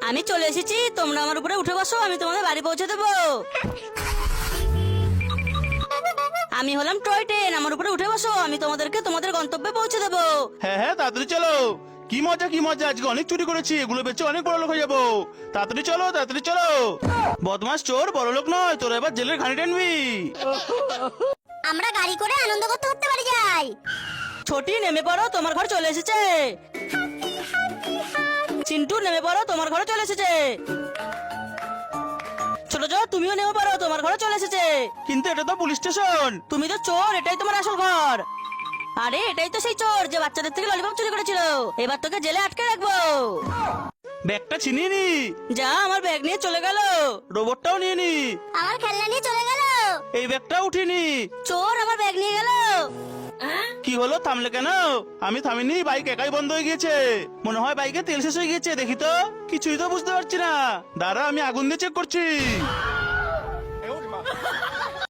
আমি চলে এসেছি, তোমরা আমার উপরে উঠে বসো, আমি তোমাদের বাড়ি পৌঁছে দেবো। আমি হলাম টয় ট্রেন, আমার উপরে উঠে বসো, আমি তোমাদেরকে তোমাদের গন্তব্যে পৌঁছে দেবো। হ্যাঁ হ্যাঁ, তাড়াতাড়ি চলো। কি মজা কি মজা, আজকে অনেক চুরি করেছি, এগুলো বেচে অনেক বড় লোক হয়ে যাবো। তাড়াতাড়ি চলো তাড়াতাড়ি চলো। বদমাস চোর বড় লোক নয়, তোরা এবার জেলের ঘানি টানবি। আমরা গাড়ি করে আনন্দ করতে করতে বাড়ি যাই। ছোটি নেমে পড়ো, তোমার ঘর চলে এসেছে। চিন্টু নেমে পড়ো, তোমার ঘরে চলে এসেছে। ছোট জো, তুমিও নেমে পড়ো, তোমার ঘরে চলে এসেছে। কিন্তু এটা তো পুলিশ স্টেশন। তুমি তো চোর, এটাই তোমার আসল ঘর। আরে এটাই তো সেই চোর যে বাচ্চাদের থেকে ললিপপ চুরি করেছিল, এবার তোকে জেলে আটকে রাখবো। ব্যাগটা ছিনিয়ে নি। যা, আমার ব্যাগ নিয়ে চলে গেল। রোবটটাও নিয়ে নি। আমার খেলনা নিয়ে চলে গেল। এই ব্যাগটাও উঠিনি। চোর আমার ব্যাগ নিয়ে গেল। কি হলো, থামলে কেন? আমি থামিনি, বাইক একাই বন্ধ হয়ে গিয়েছে। মনে হয় বাইকে তেল শেষ হয়ে গিয়েছে, দেখি তো। কিছুই তো বুঝতে পারছি না, দাঁড়া আমি আগুন দিয়ে চেক করছি।